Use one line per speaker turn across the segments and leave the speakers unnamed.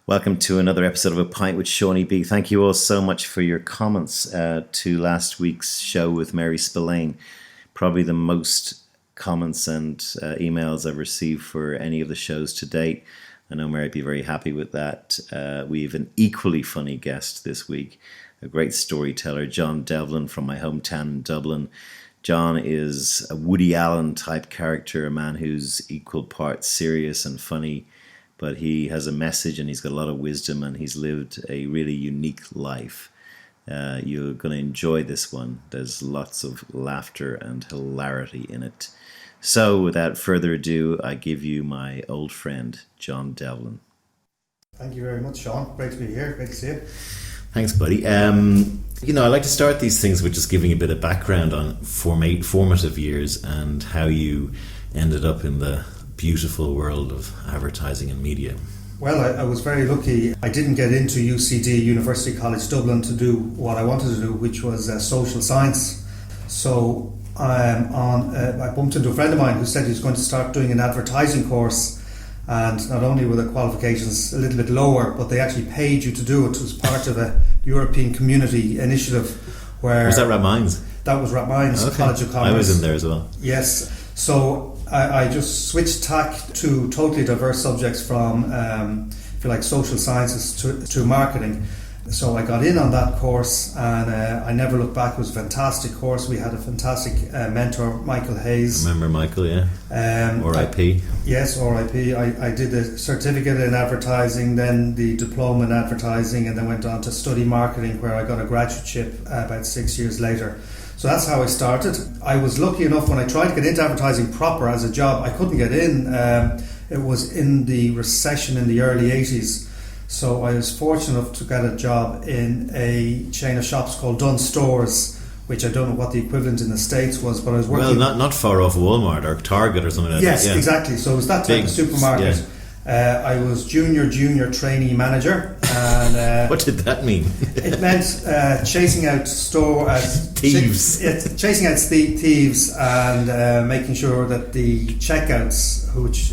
Welcome to another episode of A Pint with Seaniebee. Thank you all so much for your comments to last week's show with Mary Spillane. Probably the most comments and emails I've received for any of the shows to date. I know Mary would be very happy with that. We have an equally funny guest this week, a great storyteller, John Devlin from my hometown in Dublin. John is a Woody Allen type character, a man who's equal parts serious and funny. But he has a message and he's got a lot of wisdom and he's lived a really unique life. You're going to enjoy this one. There's lots of laughter and hilarity in it. So without further ado, I give you my old friend, John Devlin.
Thank you very much, Sean. Great to be here. Great to see you.
Thanks, buddy. I like to start these things with just giving a bit of background on formative years and how you ended up in the beautiful world of advertising and media.
Well, I was very lucky. I didn't get into UCD, University College Dublin, to do what I wanted to do, which was social science. So I bumped into a friend of mine who said he was going to start doing an advertising course, and not only were the qualifications a little bit lower, but they actually paid you to do it. It was part of a European Community initiative. Where
was that Rathmines?
That was Rathmines,
okay.
College of Commerce.
I was in there as well.
Yes. So I just switched tack to totally diverse subjects from, if you like, social sciences to marketing. So I got in on that course and I never looked back. It was a fantastic course. We had a fantastic mentor, Michael Hayes.
I remember Michael, yeah. R.I.P.
Yes, R.I.P. I did the certificate in advertising, then the diploma in advertising, and then went on to study marketing, where I got a graduateship about 6 years later. So that's how I started. I was lucky enough when I tried to get into advertising proper as a job, I couldn't get in. It was in the recession in the early 80s. So I was fortunate enough to get a job in a chain of shops called Dunn Stores, which I don't know what the equivalent in the States was, but I was working...
Well, not far off Walmart or Target or something like that.
Yes, exactly. So it was that type of supermarket.
Yeah.
I was junior trainee manager, and
what did that mean?
It meant chasing out
thieves,
chasing out thieves, and making sure that the checkouts, which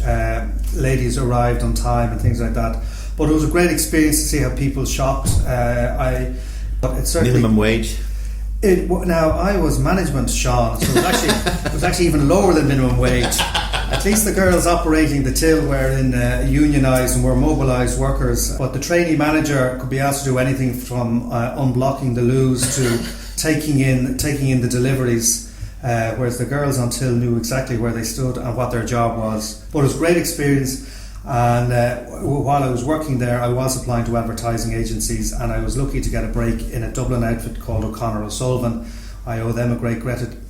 ladies arrived on time and things like that. But it was a great experience to see how people shopped. But it certainly
minimum wage.
Now I was management, Sean, so it was actually even lower than minimum wage. At least the girls operating the till were in unionised and were mobilised workers. But the trainee manager could be asked to do anything from unblocking the loos to taking in the deliveries, whereas the girls on till knew exactly where they stood and what their job was. But it was a great experience. And while I was working there, I was applying to advertising agencies, and I was lucky to get a break in a Dublin outfit called O'Connor O'Sullivan. I owe them a great gratitude,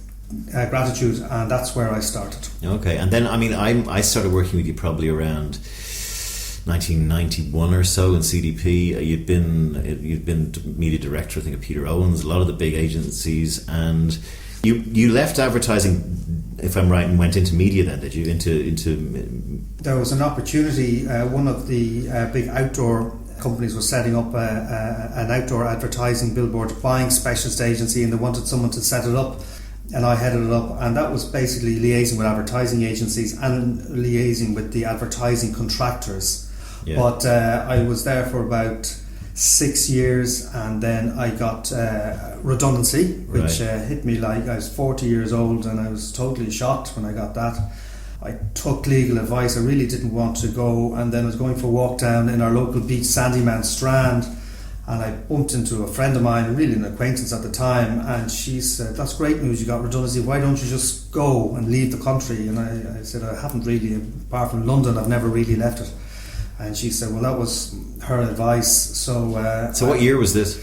and that's where I started.
Okay, and then I started working with you probably around 1991 or so in CDP. You'd been media director, I think, of Peter Owens, a lot of the big agencies, and you left advertising, if I'm right, and went into media then, did you? Into
There was an opportunity. One of the big outdoor companies was setting up an outdoor advertising billboard buying specialist agency, and they wanted someone to set it up, and I headed it up, and that was basically liaising with advertising agencies and liaising with the advertising contractors. Yeah. But I was there for about 6 years, and then I got redundancy, which hit me like I was 40 years old, and I was totally shocked when I got that. I took legal advice. I really didn't want to go, and then I was going for a walk down in our local beach, Sandyman Strand, and I bumped into a friend of mine, really an acquaintance at the time, and she said, "That's great news, you got redundancy, why don't you just go and leave the country?" And I said, "I haven't really, apart from London, I've never really left it." And she said, well, that was her advice. So
what year was this?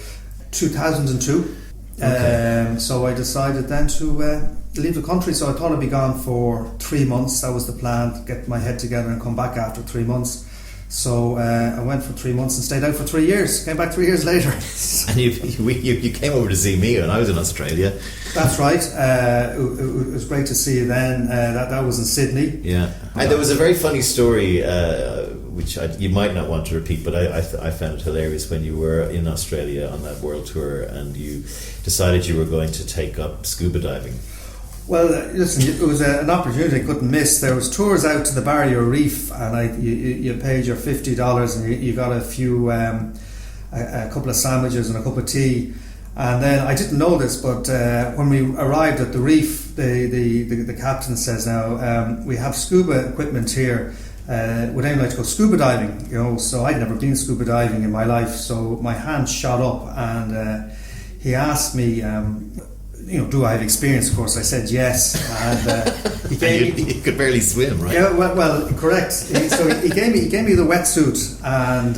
2002. Okay. So I decided then to leave the country. So I thought I'd be gone for 3 months. That was the plan, to get my head together and come back after 3 months. So I went for 3 months and stayed out for 3 years. Came back 3 years later.
And you came over to see me when I was in Australia.
That's right. It was great to see you then. That was in Sydney.
Yeah. And there was a very funny story, which you might not want to repeat, but I found it hilarious when you were in Australia on that world tour and you decided you were going to take up scuba diving.
Well, listen, it was an opportunity I couldn't miss. There was tours out to the Barrier Reef, and you paid your $50, and you got a couple of sandwiches and a cup of tea. And then I didn't know this, but when we arrived at the reef, the captain says, "Now we have scuba equipment here. Would anyone like to go scuba diving?" So I'd never been scuba diving in my life, so my hand shot up, and he asked me, do I have experience? Of course, I said yes, and he gave me.
You could barely swim, right?
Yeah, well, correct. So he gave me the wetsuit, and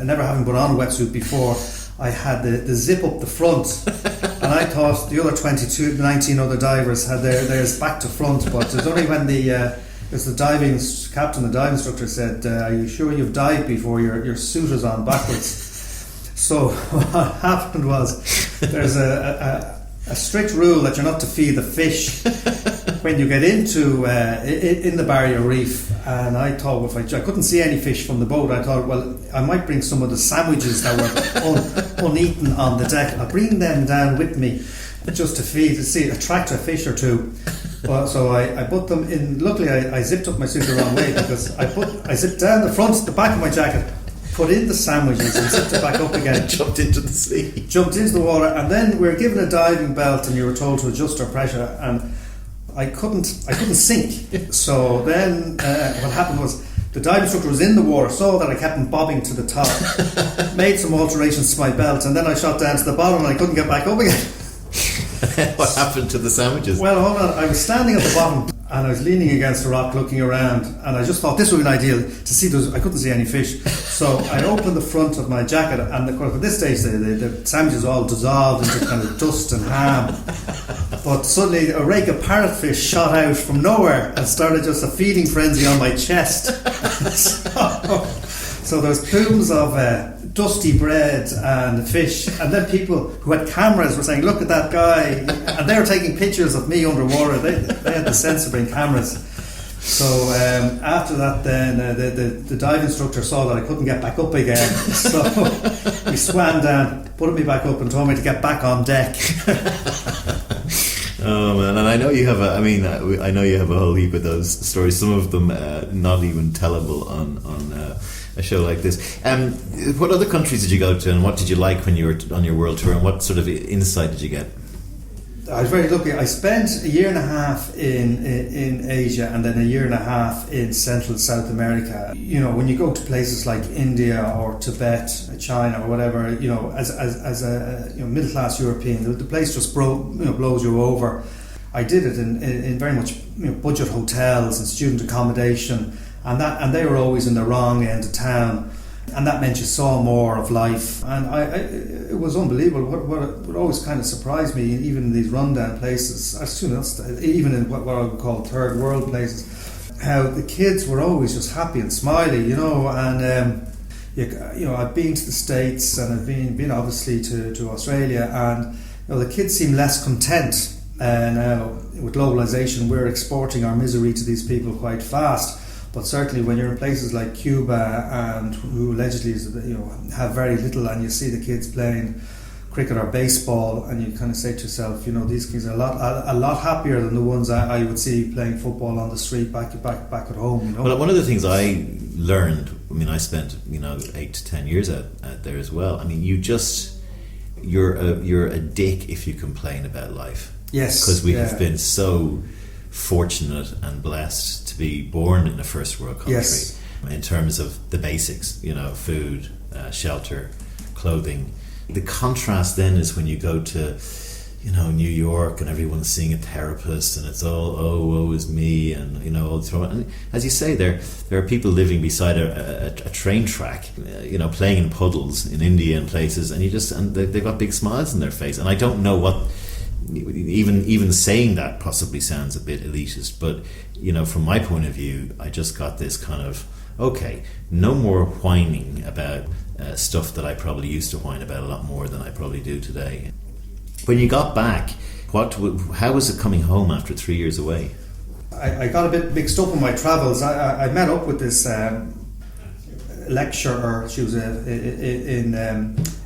never having put on a wetsuit before, I had the zip up the front, and I thought the other 19 other divers had theirs back to front, but it was only when the diving captain, the diving instructor said, "Are you sure you've dived before? Your suit is on backwards." So what happened was there's a strict rule that you're not to feed the fish when you get into in the Barrier Reef, and I thought if I couldn't see any fish from the boat, I thought, well, I might bring some of the sandwiches that were uneaten on the deck. I'll bring them down with me just to feed, attract a fish or two. So I put them in. Luckily, I zipped up my suit the wrong way, because I zipped down the back of my jacket, put in the sandwiches, and zipped it back up again.
Jumped into the sea.
Jumped into the water, and then we were given a diving belt, and you were told to adjust our pressure, and I couldn't sink. So then what happened was the diving instructor was in the water, saw that I kept bobbing to the top, made some alterations to my belt, and then I shot down to the bottom, and I couldn't get back up again.
What happened to the sandwiches?
Well, hold on. I was standing at the bottom, and I was leaning against a rock looking around, and I just thought this would be ideal to see I couldn't see any fish. So I opened the front of my jacket, and of course at this stage the sandwiches all dissolved into kind of dust and ham. But suddenly a rake of parrotfish shot out from nowhere and started just a feeding frenzy on my chest. So there's plumes of dusty bread and fish, and then people who had cameras were saying, "Look at that guy," and they were taking pictures of me underwater. They had the sense of bringing cameras. So after that, then the dive instructor saw that I couldn't get back up again, so he swam down, put me back up, and told me to get back on deck.
Oh man, and I know you have I know you have a whole heap of those stories. Some of them not even tellable on a show like this. What other countries did you go to, and what did you like when you were on your world tour, and what sort of insight did you get?
I was very lucky. I spent a year and a half in Asia, and then a year and a half in Central South America. When you go to places like India or Tibet, China or whatever, as a middle class European, the place just blows you over. I did it in very much budget hotels and student accommodation, and they were always in the wrong end of town. And that meant you saw more of life, and it was unbelievable. What always kind of surprised me, even in these rundown places, even in what I would call third world places, how the kids were always just happy and smiley, And I've been to the States, and I've been obviously to Australia, and the kids seem less content. Now with globalization, we're exporting our misery to these people quite fast. But certainly when you're in places like Cuba, and who allegedly have very little, and you see the kids playing cricket or baseball, and you kind of say to yourself, these kids are a lot happier than the ones I would see playing football on the street back at home.
Well, one of the things I learned, I spent 8 to 10 years out there as well. You're a dick if you complain about life.
Yes,
because we have been so fortunate and blessed to be born in a first world country.
Yes.
In terms of the basics, food, shelter, clothing. The contrast then is when you go to New York, and everyone's seeing a therapist, and it's all woe is me, and all the time. And as you say, there are people living beside a train track, playing in puddles in India and places, and they've got big smiles on their face. And I don't know what. Even saying that possibly sounds a bit elitist, but from my point of view, I just got this kind of, okay, no more whining about stuff that I probably used to whine about a lot more than I probably do today. When you got back, how was it coming home after 3 years away?
I got a bit mixed up in my travels. I met up with this lecturer. She was in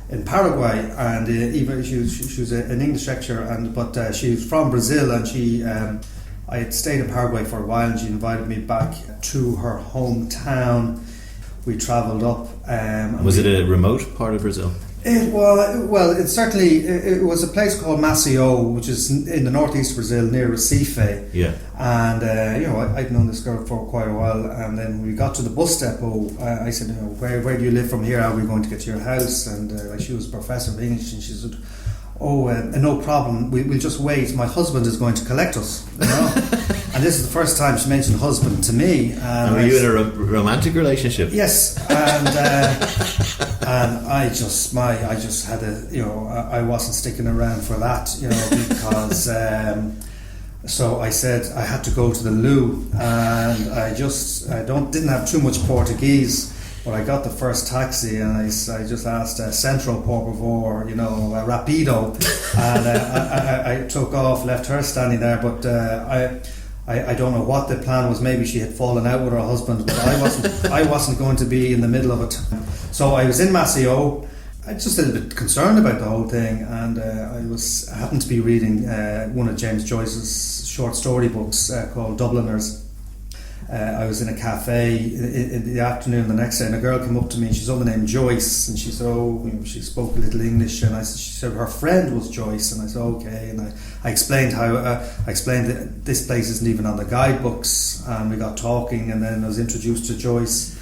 in Paraguay, and even she was an English lecturer, but she was from Brazil, and I had stayed in Paraguay for a while, and she invited me back to her hometown. We travelled up.
Was it a remote part of Brazil?
It was a place called Maceió, which is in the northeast of Brazil, near Recife.
Yeah.
And I'd known this girl for quite a while, and then when we got to the bus depot, I said, where do you live from here? How are we going to get to your house? And she was a professor of English, and she said, no problem, we'll just wait, my husband is going to collect us, And this is the first time she mentioned husband to me.
And were you in a romantic relationship?
Yes, and I just had I wasn't sticking around for that, because so I said I had to go to the loo, and I didn't have too much Portuguese. But I got the first taxi, and I just asked Centro, por favor, rapido, and I took off, left her standing there. But I don't know what the plan was. Maybe she had fallen out with her husband, but I wasn't going to be in the middle of it. So I was in Maceió. I was just a little bit concerned about the whole thing, and I happened to be reading one of James Joyce's short story books called Dubliners. I was in a cafe in the afternoon the next day, and a girl came up to me, and she's only named Joyce, and she said, she spoke a little English, and she said her friend was Joyce, and I said, okay, and I explained that this place isn't even on the guidebooks, and we got talking, and then I was introduced to Joyce,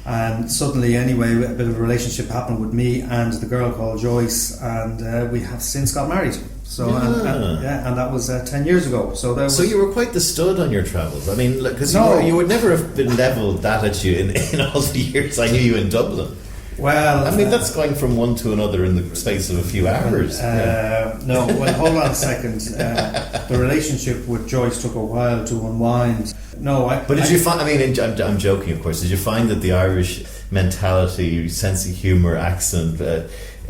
and suddenly, anyway, a bit of a relationship happened with me and the girl called Joyce, and we have since got married. So and that was 10 years ago. So
you were quite the stud on your travels. I mean, because you would never have been levelled that at you in all the years I knew you in Dublin.
Well,
I mean, that's going from one to another in the space of a few hours.
No, well, hold on a second. The relationship with Joyce took a while to unwind.
Did you find? I mean, I'm joking, of course. Did you find that the Irish mentality, sense of humour, accent?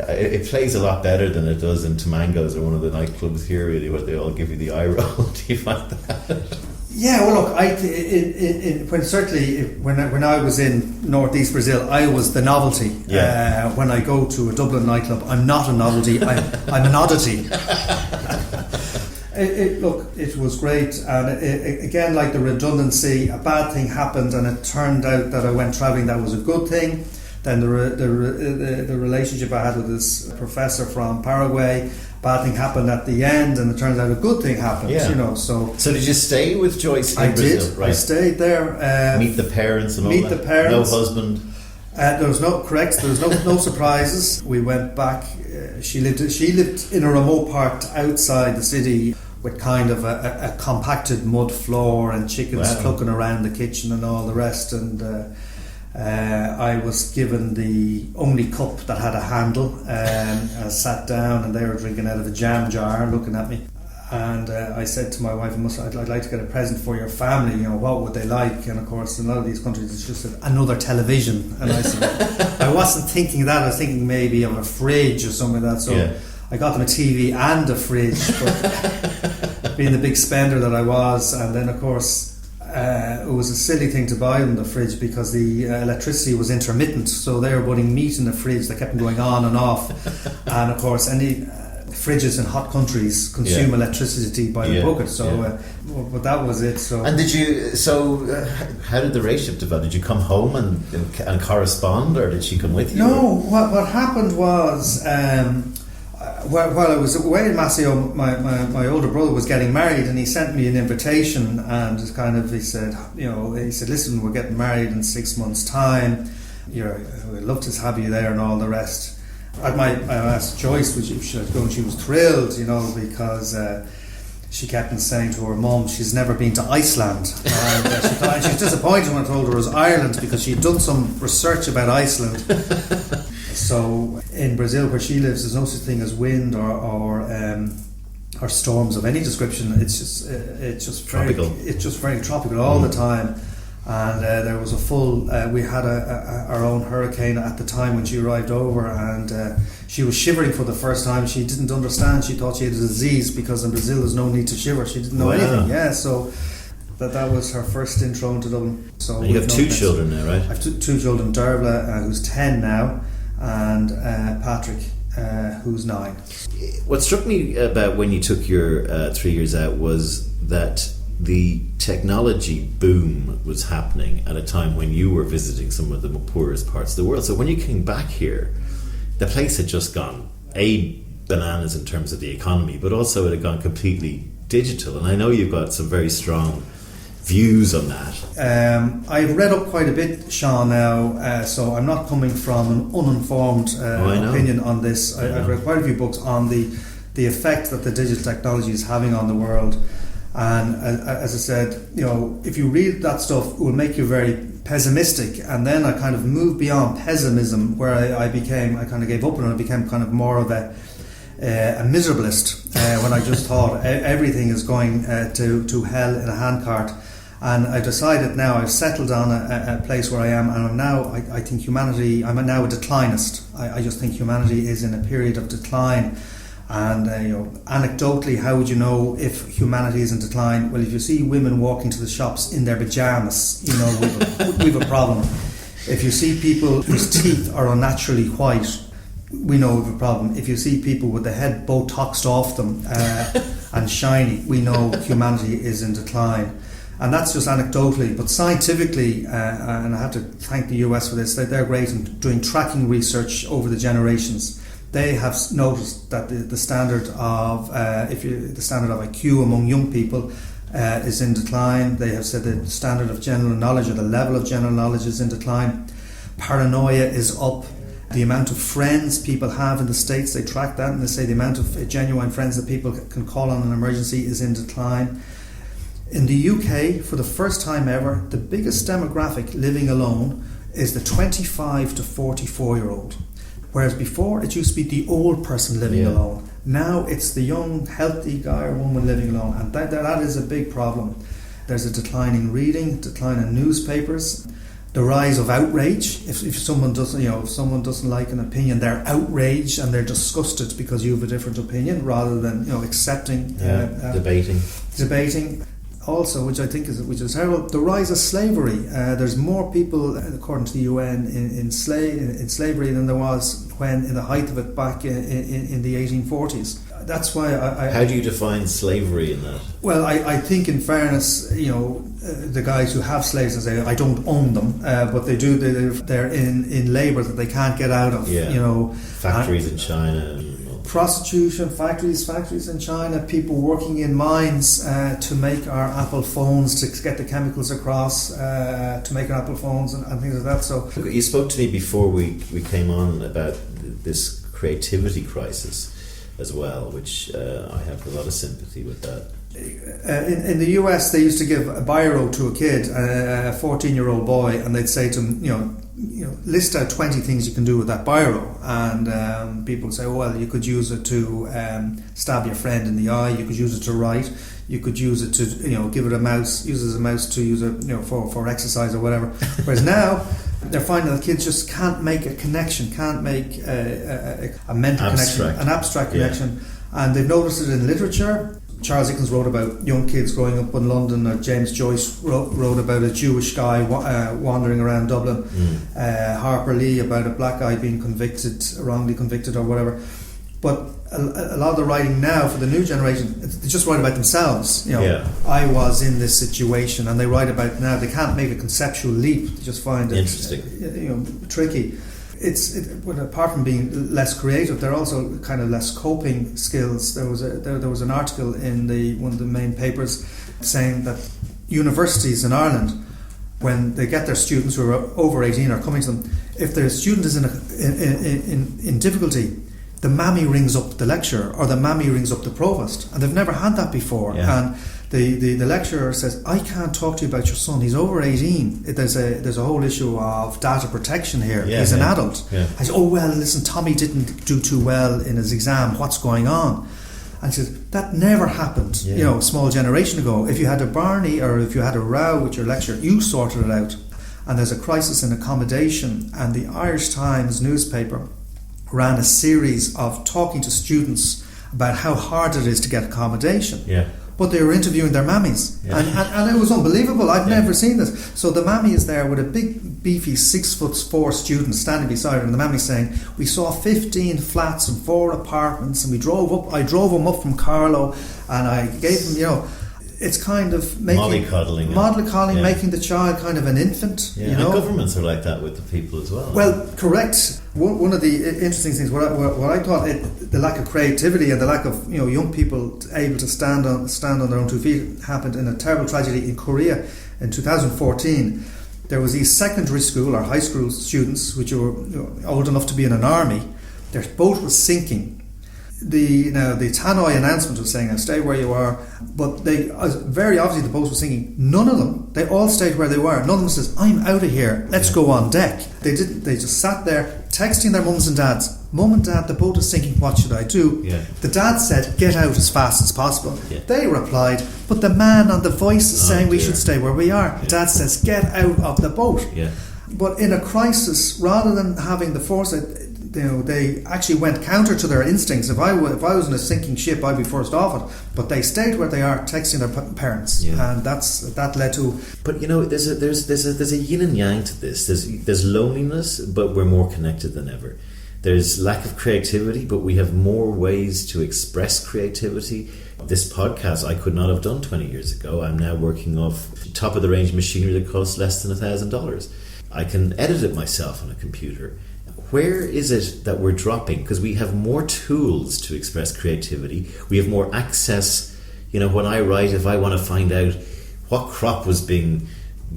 It plays a lot better than it does in Tamango's or one of the nightclubs here, really, where they all give you the eye roll. Do you find that?
Yeah, well, look, when I was in northeast Brazil, I was the novelty.
Yeah.
When I go to a Dublin nightclub, I'm not a novelty. I'm an oddity. It was great, and again, like the redundancy, a bad thing happened, and it turned out that I went travelling. That was a good thing. Then the relationship I had with this professor from Paraguay, bad thing happened at the end, and it turns out a good thing happened.
Yeah.
So
did you stay with Joyce in Brazil?
Did.
Right.
I stayed there.
Meet the parents and all that.
Meet the parents.
No husband.
There was no surprises. We went back. She lived in a remote part outside the city, with kind of a compacted mud floor and chickens clucking around the kitchen and all the rest, and I was given the only cup that had a handle, and I sat down, and they were drinking out of a jam jar looking at me, and I said to my wife, I'd like to get a present for your family, what would they like? And of course in a lot of these countries it's just another television, and I said I wasn't thinking of that, I was thinking maybe of a fridge or something like that, so I got them a TV and a fridge, but being the big spender that I was, and then of course it was a silly thing to buy them the fridge because the electricity was intermittent, so they were putting meat in the fridge that kept going on and off, and of course any fridges in hot countries consume electricity by the bucket, so but that was it. So
and how did the relationship develop? Did you come home and correspond, or did she come with you?
No, what happened was while I was away in Maceió, my older brother was getting married, and he sent me an invitation, and he said, listen, we're getting married in 6 months' time. We'd love to have you there and all the rest. I asked Joyce would she go, and she was thrilled, because she kept on saying to her mum she's never been to Iceland, and she was disappointed when I told her it was Ireland, because she'd done some research about Iceland. So in Brazil, where she lives, there's no such thing as wind or storms of any description. It's just
tropical.
It's just very tropical all the time. And there was a full. We had our own hurricane at the time when she arrived over, and she was shivering for the first time. She didn't understand. She thought she had a disease, because in Brazil there's no need to shiver. She didn't know anything. Yeah, so. That was her first intro into Dublin. So
and you have two children now, right?
I have two children, Devlin, who's 10 now, and Patrick, who's 9.
What struck me about when you took your 3 years out was that the technology boom was happening at a time when you were visiting some of the poorest parts of the world. So when you came back here, the place had just gone bananas in terms of the economy, but also it had gone completely digital. And I know you've got some very strong views on that.
I've read up quite a bit, Sean, now, so I'm not coming from an uninformed opinion on this. I've read quite a few books on the effect that the digital technology is having on the world. And as I said, if you read that stuff, it will make you very pessimistic. And then I kind of moved beyond pessimism, where I kind of gave up, and I became kind of more of a miserabilist when I just thought everything is going to hell in a handcart. And I decided now, I've settled on a place where I am, and I'm now, I think humanity, I'm now a declinist. I just think humanity is in a period of decline. And anecdotally, how would you know if humanity is in decline? Well, if you see women walking to the shops in their pajamas, we've a problem. If you see people whose teeth are unnaturally white, we know we have a problem. If you see people with the head Botoxed off them and shiny, we know humanity is in decline. And that's just anecdotally, but scientifically, and I have to thank the US for this, they're great in doing tracking research over the generations. They have noticed that the standard of IQ among young people is in decline. They have said the standard of general knowledge, or the level of general knowledge, is in decline. Paranoia is up. The amount of friends people have in the States, they track that, and they say the amount of genuine friends that people can call on an emergency is in decline. In the UK, for the first time ever, the biggest demographic living alone is the 25 to 44-year-old. Whereas before, it used to be the old person living alone. Now it's the young, healthy guy or woman living alone. And that is a big problem. There's a decline in reading, decline in newspapers, the rise of outrage. If someone doesn't like an opinion, they're outraged and they're disgusted because you have a different opinion, rather than accepting. Debating. Also, which I think is terrible, the rise of slavery. There's more people, according to the UN, in slavery than there was when in the height of it back in the 1840s. That's why
How do you define slavery in that?
Well, I think, in fairness, the guys who have slaves, and say, I don't own them, but they do. They're in labour that they can't get out of.
Factories in China.
Prostitution, factories in China, people working in mines to make our Apple phones, to get the chemicals across, to make our Apple phones and things like that. So
you spoke to me before we came on about this creativity crisis as well, which I have a lot of sympathy with that.
In the US, they used to give a biro to a kid, a 14-year-old boy, and they'd say to him, list out 20 things you can do with that biro. And people would say, well, you could use it to stab your friend in the eye. You could use it to write. You could use it to, give it a mouse. Use it as a mouse to use it, for exercise or whatever. Whereas now, they're finding that kids just can't make a connection, can't make a mental connection, an abstract connection. And they've noticed it in literature. Charles Dickens wrote about young kids growing up in London, or James Joyce wrote about a Jewish guy wandering around Dublin. Harper Lee about a black guy being wrongly convicted or whatever. But a lot of the writing now for the new generation, they just write about themselves. I was in this situation, and they write about now. They can't make a conceptual leap. They just find it interesting, tricky. But apart from being less creative, they're also kind of less coping skills. There was an article in one of the main papers saying that universities in Ireland, when they get their students who are over 18 or coming to them, if their student is in difficulty, the mammy rings up the lecturer, or the mammy rings up the provost, and they've never had that before. And the lecturer says, I can't talk to you about your son, he's over 18. There's a whole issue of data protection here. He's an adult. I say, oh well, listen, Tommy didn't do too well in his exam, what's going on? And she says, that never happened a small generation ago. If you had a Barney, or if you had a row with your lecturer, you sorted it out. And there's a crisis in accommodation, and the Irish Times newspaper ran a series of talking to students about how hard it is to get accommodation. But but they were interviewing their mammies.
Yeah.
And it was unbelievable. I've never seen this. So the mammy is there with a big, beefy 6'4" student standing beside her, and the mammy's saying, we saw 15 flats and 4 apartments, and I drove them up from Carlow, and I gave them, it's kind of making mollycoddling, making the child kind of an infant.
Yeah, and governments are like that with the people as well.
Well, correct. One of the interesting things, what I thought, the lack of creativity and the lack of young people able to stand on their own 2 feet happened in a terrible tragedy in Korea in 2014. There was these secondary school or high school students which were old enough to be in an army. Their boat was sinking. The Tannoy announcement was saying, stay where you are, but very obviously the boat was sinking. None of them, they all stayed where they were. None of them says, I'm out of here, let's go on deck. They didn't. They just sat there texting their mums and dads, Mum and Dad, the boat is sinking, what should I do? The dad said, get out as fast as possible. They replied, but the man on the voice is saying we should stay where we are. Dad says, get out of the boat. But in a crisis, rather than having the foresight, they actually went counter to their instincts. If I was in a sinking ship, I'd be first off it. But they stayed where they are, texting their parents, and that led to.
But there's a yin and yang to this. There's loneliness, but we're more connected than ever. There's lack of creativity, but we have more ways to express creativity. This podcast I could not have done 20 years ago. I'm now working off top of the range machinery that costs less than $1,000. I can edit it myself on a computer. Where is it that we're dropping? Because we have more tools to express creativity. We have more access. When I write, if I want to find out what crop was being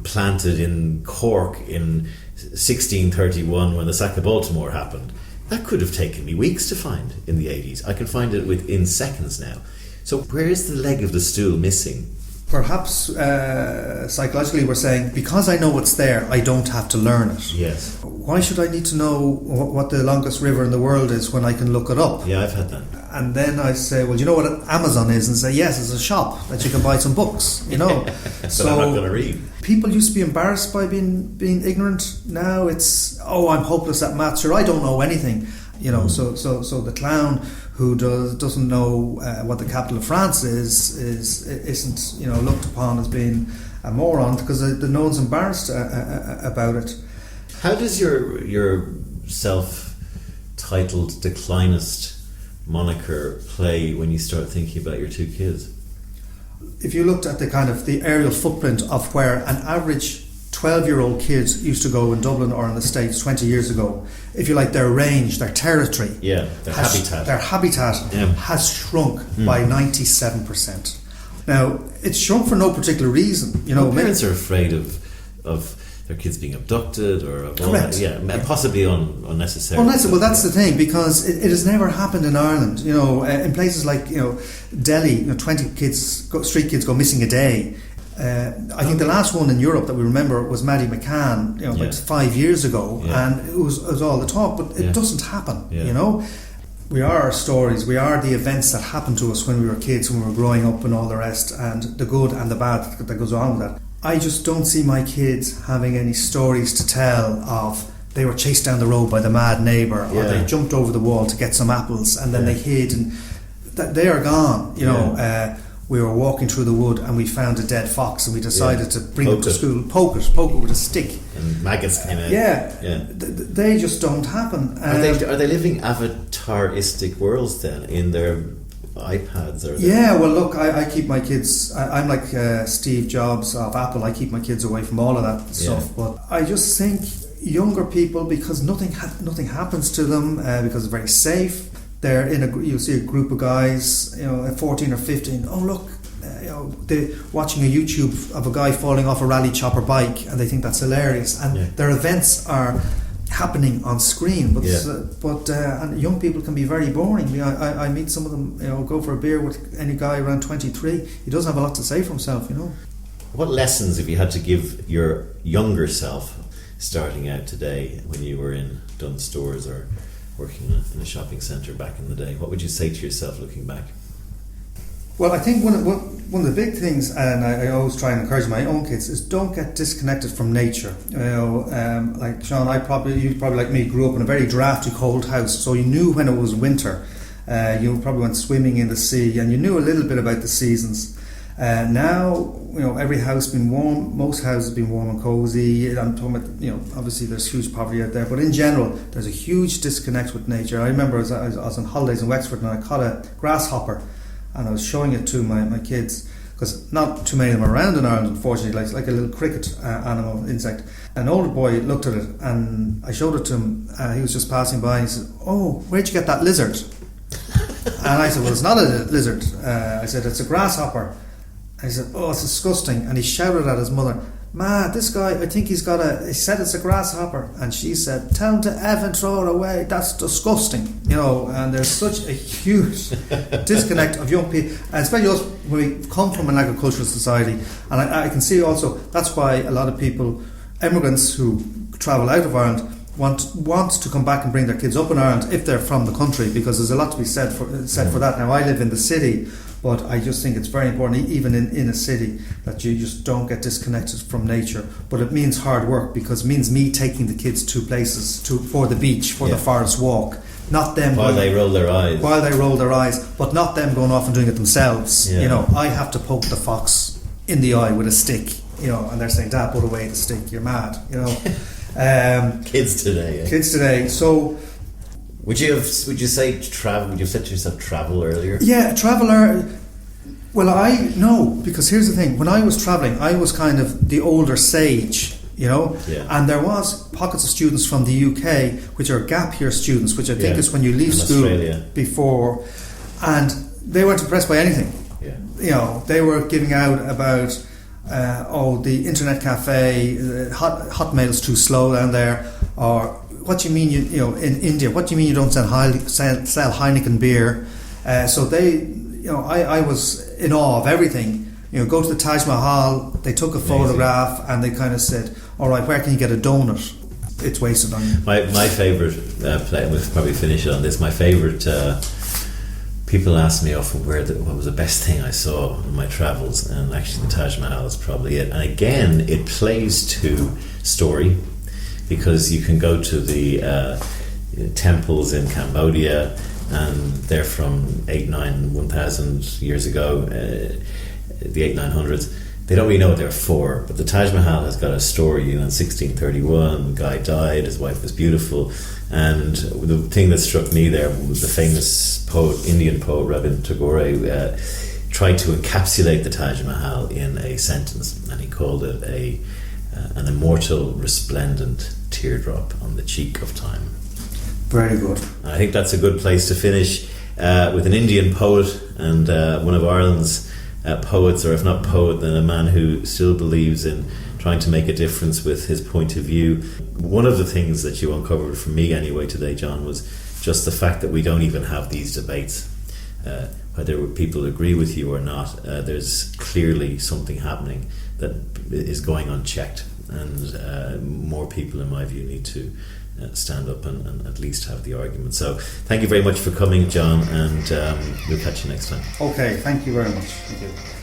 planted in Cork in 1631 when the sack of Baltimore happened, that could have taken me weeks to find in the 80s. I can find it within seconds now. So where is the leg of the stool missing?
Perhaps psychologically we're saying, because I know it's there, I don't have to learn it.
Yes.
Why should I need to know what the longest river in the world is when I can look it up?
Yeah, I've had that.
And then I say, well, do you know what Amazon is? And say, yes, it's a shop that you can buy some books,
But
So
I'm not going to read.
People used to be embarrassed by being ignorant. Now it's, I'm hopeless at maths, or I don't know anything. So the clown who doesn't know what the capital of France isn't looked upon as being a moron because no one's embarrassed about it.
How does your self-titled declinist moniker play when you start thinking about your 2 kids?
If you looked at the aerial footprint of where an average 12-year-old kid used to go in Dublin or in the States 20 years ago, if you like, their range, their territory,
their habitat
has shrunk by 97%. Now, it's shrunk for no particular reason.
Parents are afraid of their kids being abducted or of all that, possibly unnecessary.
Well, that's the thing, because it has never happened in Ireland. In places like Delhi, 20 street kids go missing a day. I think the last one in Europe that we remember was Maddie McCann, about 5 years ago, and it was all the talk, but it doesn't happen. We are our stories, we are the events that happened to us when we were kids, when we were growing up and all the rest, and the good and the bad that goes on with that. I just don't see my kids having any stories to tell of they were chased down the road by the mad neighbour, or they jumped over the wall to get some apples and then they hid, and they are gone. We were walking through the wood and we found a dead fox and we decided to bring it to school, poke it with a stick.
And maggots came out.
They just don't happen.
Are they living avataristic worlds then in their iPads?
Well look, I keep my kids, I'm like Steve Jobs of Apple, I keep my kids away from all of that stuff, but I just think younger people, because nothing happens to them, because it's very safe. They're you'll see a group of guys, at 14 or 15. Oh look, they're watching a YouTube of a guy falling off a rally chopper bike, and they think that's hilarious. And their events are happening on screen. But and young people can be very boring. I meet some of them. Go for a beer with any guy around 23. He doesn't have a lot to say for himself.
What lessons have you had to give your younger self starting out today when you were in Dunnes Stores or working in a shopping centre back in the day? What would you say to yourself looking back?
Well, I think one of the big things, and I always try and encourage my own kids, is don't get disconnected from nature. Like Sean, you probably like me, grew up in a very drafty, cold house, so you knew when it was winter. You probably went swimming in the sea, and you knew a little bit about the seasons. Now, every house been warm, most houses been warm and cosy. I'm talking about, obviously there's huge poverty out there, but in general, there's a huge disconnect with nature. I remember I was on holidays in Wexford and I caught a grasshopper and I was showing it to my kids, because not too many of them are around in Ireland, unfortunately, like a little cricket animal, insect. An older boy looked at it and I showed it to him. He was just passing by and he said, "Oh, where'd you get that lizard?" And I said, "Well, it's not a lizard." I said, "It's a grasshopper." And he said, "Oh, it's disgusting." And he shouted at his mother, "Ma, this guy, I think he said it's a grasshopper." And she said, "Tell him to Evan throw it away, that's disgusting." And there's such a huge disconnect of young people, and especially us, when we come from an agricultural society. And I can see also, that's why a lot of people, immigrants who travel out of Ireland, want to come back and bring their kids up in Ireland if they're from the country, because there's a lot to be said for that. Now, I live in the city, but I just think it's very important, even in a city, that you just don't get disconnected from nature. But it means hard work, because it means me taking the kids to places, for the beach, for the forest walk. Not them
while they roll their eyes,
but not them going off and doing it themselves.
Yeah.
I have to poke the fox in the eye with a stick. And they're saying, "Dad, put away the stick. You're mad."
Kids today.
Kids today. So.
Would you say travel? Would you have said to yourself travel earlier?
Yeah, traveller. Well, no, because here's the thing. When I was travelling, I was kind of the older sage,
Yeah.
And there was pockets of students from the UK, which are gap year students, which I think is when you leave school
Australia.
Before, and they weren't impressed by anything.
Yeah.
They were giving out about, the internet cafe, Hotmail's too slow down there, or what do you mean in India? What do you mean you don't sell Heineken beer? So they, I was in awe of everything. Go to the Taj Mahal. They took a photograph and they kind of said, "All right, where can you get a donut?" It's wasted on you.
My favourite play. We'll probably finish it on this. My favourite. People ask me often what was the best thing I saw in my travels, and actually the Taj Mahal is probably it. And again, it plays to story, because you can go to the temples in Cambodia, and they're from 1,000 years ago, the 800-900s. They don't really know what they're for, but the Taj Mahal has got a story. In 1631, the guy died, his wife was beautiful, and the thing that struck me there was the famous Indian poet Rabindranath Tagore tried to encapsulate the Taj Mahal in a sentence, and he called it an immortal, resplendent teardrop on the cheek of time.
Very good.
I think that's a good place to finish with an Indian poet and one of Ireland's poets, or if not poet, then a man who still believes in trying to make a difference with his point of view. One of the things that you uncovered for me anyway today, John, was just the fact that we don't even have these debates. Whether people agree with you or not, there's clearly something happening that is going unchecked, and more people, in my view, need to stand up and at least have the argument. So thank you very much for coming, John, and we'll catch you next time.
Okay, thank you very much. Thank you.